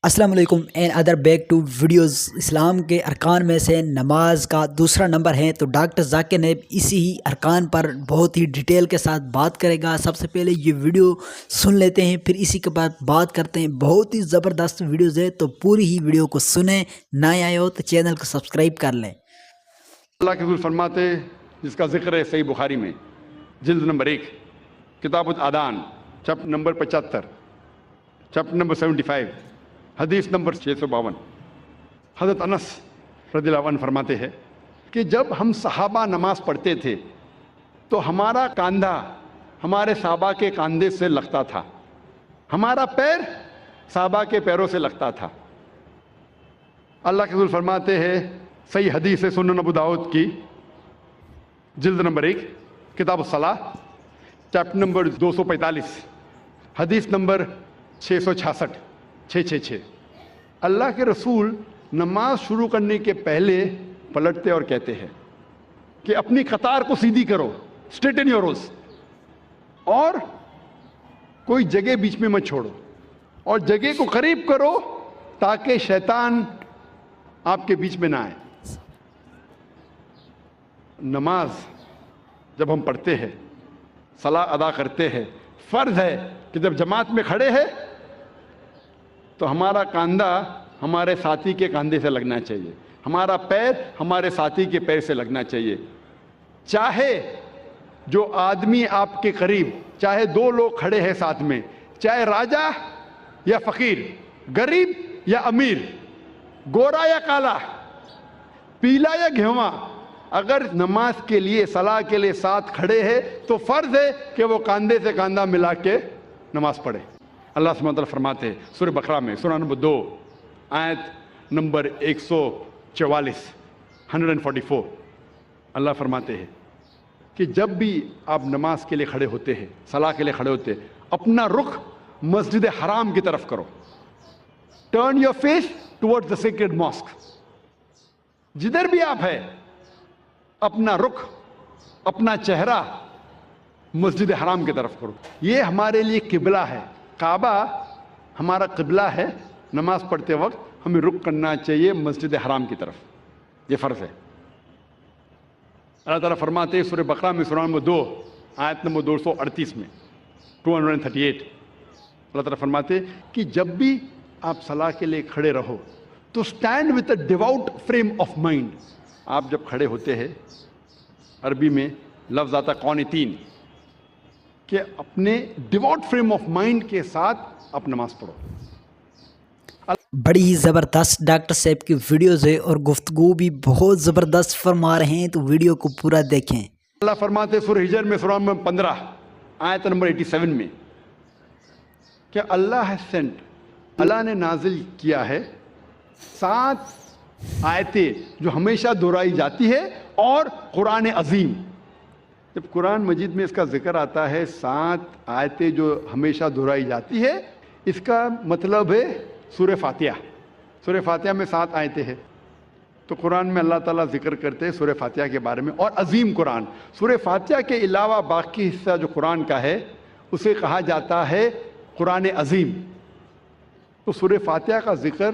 السلام علیکم another back to videos. اسلام کے ارکان میں سے نماز کا دوسرا نمبر ہے، تو ڈاکٹر ذاکر نائب اسی ہی ارکان پر بہت ہی ڈیٹیل کے ساتھ بات کرے گا۔ سب سے پہلے یہ ویڈیو سن لیتے ہیں، پھر اسی کے بعد بات کرتے ہیں۔ بہت ہی زبردست ویڈیوز ہے، تو پوری ہی ویڈیو کو سنیں۔ نئے آئے ہو تو چینل کو سبسکرائب کر لیں۔ اللہ کے رسول فرماتے جس کا ذکر ہے صحیح بخاری میں جلد نمبر 1 کتاب الادان چیپٹر نمبر 75 چیپٹر نمبر 75 حدیث نمبر 652، حضرت انس رضی اللہ عنہ فرماتے ہیں کہ جب ہم صحابہ نماز پڑھتے تھے تو ہمارا کاندھا ہمارے صحابہ کے کاندھے سے لگتا تھا، ہمارا پیر صحابہ کے پیروں سے لگتا تھا۔ اللہ کے رسول فرماتے ہیں، صحیح حدیث ہے سنن ابو داؤد کی جلد نمبر 1 کتاب الصلاۃ چیپٹر نمبر 245 حدیث نمبر 666 666، اللہ کے رسول نماز شروع کرنے کے پہلے پلٹتے اور کہتے ہیں کہ اپنی قطار کو سیدھی کرو، اسٹریٹن یور روز، اور کوئی جگہ بیچ میں مت چھوڑو، اور جگہ کو قریب کرو تاکہ شیطان آپ کے بیچ میں نہ آئے۔ نماز جب ہم پڑھتے ہیں، صلاۃ ادا کرتے ہیں، فرض ہے کہ جب جماعت میں کھڑے ہیں تو ہمارا کاندھا ہمارے ساتھی کے کاندھے سے لگنا چاہیے، ہمارا پیر ہمارے ساتھی کے پیر سے لگنا چاہیے۔ چاہے جو آدمی آپ کے قریب، چاہے 2 لوگ کھڑے ہیں ساتھ میں، چاہے راجا یا فقیر، غریب یا امیر، گورا یا کالا، پیلا یا گھیواں، اگر نماز کے لیے صلاح کے لیے ساتھ کھڑے ہیں تو فرض ہے کہ وہ کاندھے سے کاندھا ملا کے نماز پڑھے۔ اللہ سبحانہ وتعالیٰ فرماتے ہیں سورہ بقرہ میں سورہ نمبر 2 آیت نمبر 144 144، اللہ فرماتے ہیں کہ جب بھی آپ نماز کے لیے کھڑے ہوتے ہیں، صلاح کے لیے کھڑے ہوتے ہیں، اپنا رخ مسجد حرام کی طرف کرو، turn your face toward the sacred mosque. جدھر بھی آپ ہیں اپنا رخ، اپنا چہرہ مسجد حرام کی طرف کرو۔ یہ ہمارے لیے قبلہ ہے، کعبہ ہمارا قبلہ ہے۔ نماز پڑھتے وقت ہمیں رخ کرنا چاہیے مسجد حرام کی طرف، یہ فرض ہے۔ اللہ تعالیٰ فرماتے ہیں سورہ بقرہ میں سورہ نمبر 2 آیت نمبر 238 میں 238، اللہ تعالیٰ فرماتے ہیں کہ جب بھی آپ صلاح کے لیے کھڑے رہو تو stand with a ڈیوٹ frame of mind. آپ جب کھڑے ہوتے ہیں، عربی میں لفظ آتا قانتین، کہ اپنے ڈیوٹ فریم آف مائنڈ کے ساتھ آپ نماز پڑھو۔ بڑی ہی زبردست ڈاکٹر صاحب کی ویڈیوز ہے اور گفتگو بھی بہت زبردست فرما رہے ہیں، تو ویڈیو کو پورا دیکھیں۔ اللہ فرماتے سورہ ہجر میں سورہ نمبر 15 آیت نمبر 87 میں کہ اللہ has sent، اللہ نے نازل کیا ہے 7 آیتیں جو ہمیشہ دہرائی جاتی ہے، اور قرآن عظیم۔ جب قرآن مجید میں اس کا ذکر آتا ہے 7 آیتیں جو ہمیشہ دہرائی جاتی ہے، اس کا مطلب ہے سورہ فاتحہ۔ سورہ فاتحہ میں 7 آیتیں ہیں، تو قرآن میں اللہ تعالیٰ ذکر کرتے ہیں سورہ فاتحہ کے بارے میں، اور عظیم قرآن۔ سورہ فاتحہ کے علاوہ باقی حصہ جو قرآن کا ہے اسے کہا جاتا ہے قرآن عظیم۔ تو سورہ فاتحہ کا ذکر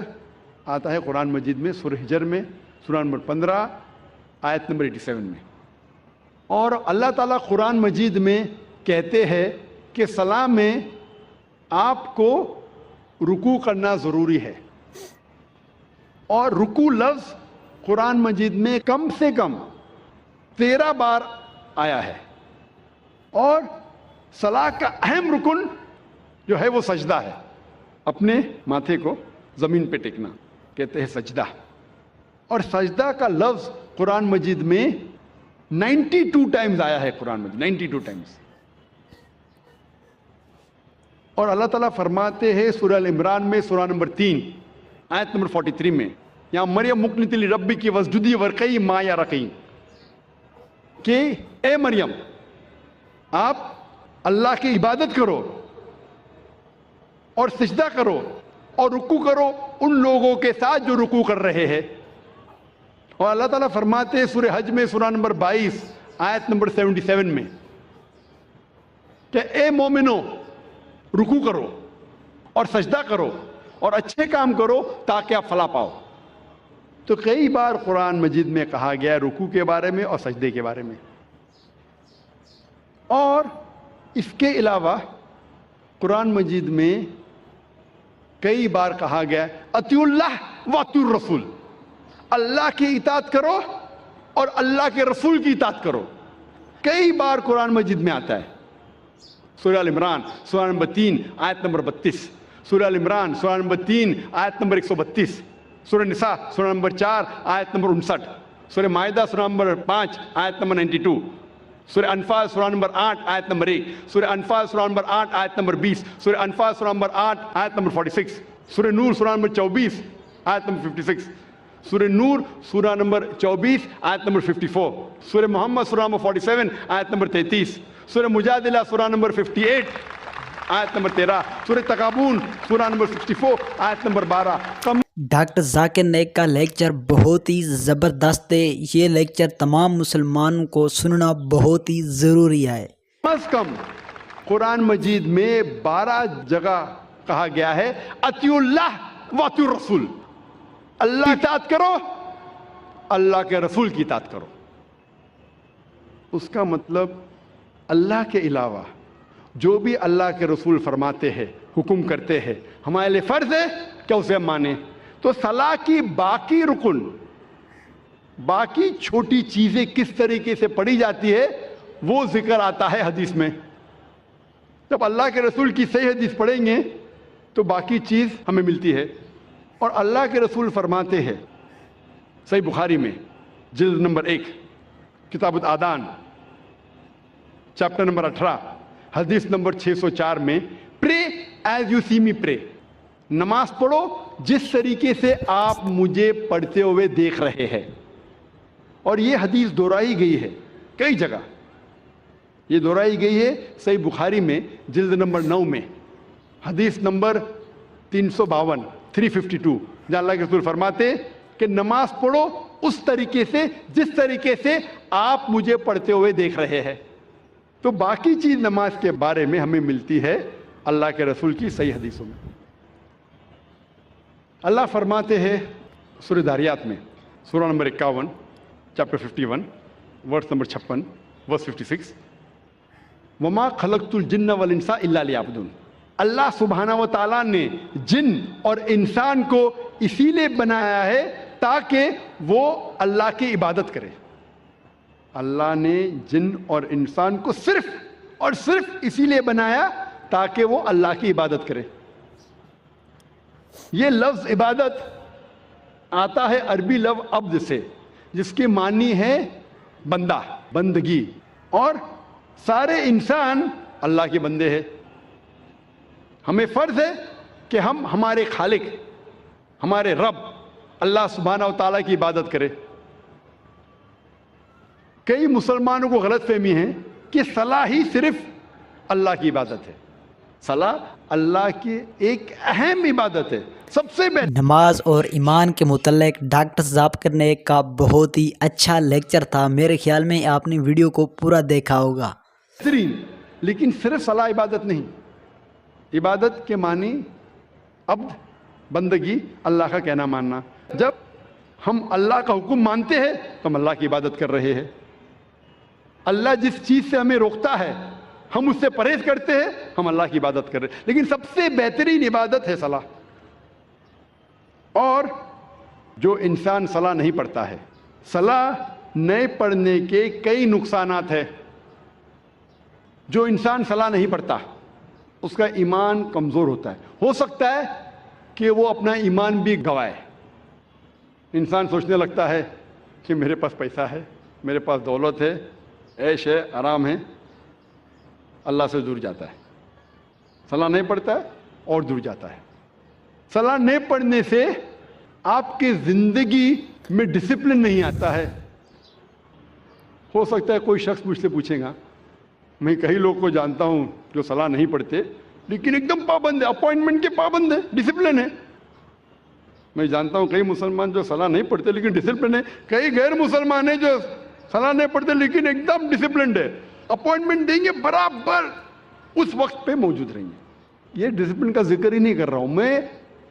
آتا ہے قرآن مجید میں سورہ ہجر میں سورہ نمبر 15 آیت نمبر 87 میں۔ اور اللہ تعالیٰ قرآن مجید میں کہتے ہیں کہ صلاح میں آپ کو رکوع کرنا ضروری ہے، اور رکوع لفظ قرآن مجید میں کم سے کم 13 بار آیا ہے، اور صلاح کا اہم رکن جو ہے وہ سجدہ ہے، اپنے ماتھے کو زمین پہ ٹیکنا کہتے ہیں سجدہ۔ اور سجدہ کا لفظ قرآن مجید میں 92 ٹائمز آیا ہے، قرآن مجید 92 ٹائمز۔ اور اللہ تعالیٰ فرماتے ہیں سورہ العمران میں سورہ نمبر 3 آیت نمبر 43 میں، یا مریم مقنتی لربی کی وسجدی ورقی ما یا رقی، کہ اے مریم آپ اللہ کی عبادت کرو اور سجدہ کرو اور رکوع کرو ان لوگوں کے ساتھ جو رکوع کر رہے ہیں۔ اور اللہ تعالیٰ فرماتے ہیں سورہ حج میں سورہ نمبر 22 آیت نمبر 77 میں کہ اے مومنو رکوع کرو اور سجدہ کرو اور اچھے کام کرو تاکہ آپ فلاح پاؤ. تو کئی بار قرآن مجید میں کہا گیا ہے رکوع کے بارے میں اور سجدے کے بارے میں. اور اس کے علاوہ قرآن مجید میں کئی بار کہا گیا ہے اطیعوا اللہ واطیعوا الرسول، اللہ کی اطاعت کرو اور اللہ کے رسول کی اطاعت کرو. کئی بار قرآن مجید میں آتا ہے. سورہ ال عمران سورہ نمبر 3 آیت نمبر 32، سورہ ال عمران سورہ نمبر 3 آیت نمبر 132، سورہ نساء سورہ نمبر 4 آیت نمبر 59، سورہ مائدہ سورہ نمبر 5 آیت نمبر 92، سورہ انفال سورہ نمبر 8 آیت نمبر 1، سورہ انفال سورہ نمبر 8 آیت نمبر 20، سورہ انفال سورہ نمبر 8 آیت نمبر 46، سورہ نور سورہ نمبر 24 آیت نمبر 56، سورہ نور سورہ نمبر 24 آیت نمبر 54، سورہ محمد سورہ نمبر 47 آیت نمبر 33، سورہ مجادلہ سورہ نمبر 58 آیت نمبر 13، سورہ تغابن سورہ نمبر 64 آیت نمبر 12۔ ڈاکٹر ذاکر نائک کا لیکچر بہت ہی زبردست ہے. یہ لیکچر تمام مسلمانوں کو سننا بہت ہی ضروری ہے. کم از کم قرآن مجید میں 12 جگہ کہا گیا ہے اطیعوا اللہ واطیعوا الرسول، اللہ کی اطاعت کرو، اللہ کے رسول کی اطاعت کرو. اس کا مطلب اللہ کے علاوہ جو بھی اللہ کے رسول فرماتے ہیں، حکم کرتے ہیں، ہمارے لیے فرض ہے کہ اسے ہم مانیں. تو صلاح کی باقی رکن، باقی چھوٹی چیزیں کس طریقے سے پڑھی جاتی ہے وہ ذکر آتا ہے حدیث میں. جب اللہ کے رسول کی صحیح حدیث پڑھیں گے تو باقی چیز ہمیں ملتی ہے. اور اللہ کے رسول فرماتے ہیں صحیح بخاری میں جلد نمبر 1 کتاب الآذان چیپٹر نمبر 18 حدیث نمبر 604 میں پرے ایز یو سی می پرے، نماز پڑھو جس طریقے سے آپ مجھے پڑھتے ہوئے دیکھ رہے ہیں. اور یہ حدیث دہرائی گئی ہے کئی جگہ. یہ دہرائی گئی ہے صحیح بخاری میں جلد نمبر 9 میں حدیث نمبر 352 352، جہاں اللہ کے رسول فرماتے کہ نماز پڑھو اس طریقے سے جس طریقے سے آپ مجھے پڑھتے ہوئے دیکھ رہے ہیں. تو باقی چیز نماز کے بارے میں ہمیں ملتی ہے اللہ کے رسول کی صحیح حدیثوں میں. اللہ فرماتے ہیں سورہ داریات میں سورہ نمبر 51 چیپٹر 51 ورس نمبر 56 ورس 56، وما خلقت الجن والانس الا لیعبدون. اللہ سبحانہ و تعالیٰ نے جن اور انسان کو اسی لیے بنایا ہے تاکہ وہ اللہ کی عبادت کرے. اللہ نے جن اور انسان کو صرف اور صرف اسی لیے بنایا تاکہ وہ اللہ کی عبادت کرے. یہ لفظ عبادت آتا ہے عربی لفظ عبد سے، جس کے معنی ہے بندہ، بندگی. اور سارے انسان اللہ کے بندے ہیں. ہمیں فرض ہے کہ ہم ہمارے خالق، ہمارے رب اللہ سبحانہ و تعالیٰ کی عبادت کریں. کئی مسلمانوں کو غلط فہمی ہے کہ صلاح ہی صرف اللہ کی عبادت ہے. صلاح اللہ کی ایک اہم عبادت ہے، سب سے بہتر. نماز اور ایمان کے متعلق ڈاکٹر ذاکر نائک کا بہت ہی اچھا لیکچر تھا. میرے خیال میں آپ نے ویڈیو کو پورا دیکھا ہوگا. لیکن صرف صلاح عبادت نہیں. عبادت کے معنی عبد، بندگی، اللہ کا کہنا ماننا. جب ہم اللہ کا حکم مانتے ہیں تو ہم اللہ کی عبادت کر رہے ہیں. اللہ جس چیز سے ہمیں روکتا ہے ہم اس سے پرہیز کرتے ہیں، ہم اللہ کی عبادت کر رہے ہیں. لیکن سب سے بہترین عبادت ہے صلاح. اور جو انسان صلاح نہیں پڑھتا ہے، صلاح نہیں پڑھنے کے کئی نقصانات ہیں. جو انسان صلاح نہیں پڑھتا اس کا ایمان کمزور ہوتا ہے. ہو سکتا ہے کہ وہ اپنا ایمان بھی گوائے. انسان سوچنے لگتا ہے کہ میرے پاس پیسہ ہے، میرے پاس دولت ہے، عیش ہے، آرام ہے، اللہ سے دور جاتا ہے. صلاح نہیں پڑھتا ہے اور دور جاتا ہے. صلاح نہیں پڑھنے سے آپ کی زندگی میں ڈسپلن نہیں آتا ہے. ہو سکتا ہے کوئی شخص مجھ سے پوچھے گا، میں کئی لوگ کو جانتا ہوں جو صلاح نہیں پڑھتے لیکن ایک دم پابند ہے، اپوائنٹمنٹ کے پابند ہے، ڈسپلن ہے. میں جانتا ہوں کئی مسلمان جو صلاح نہیں پڑھتے لیکن ڈسپلن ہے. کئی غیر مسلمان ہیں جو صلاح نہیں پڑھتے لیکن ایک دم ڈسپلنڈ ہے. اپوائنٹمنٹ دیں گے برابر اس وقت پہ موجود رہیں گے. یہ ڈسپلن کا ذکر ہی نہیں کر رہا ہوں میں.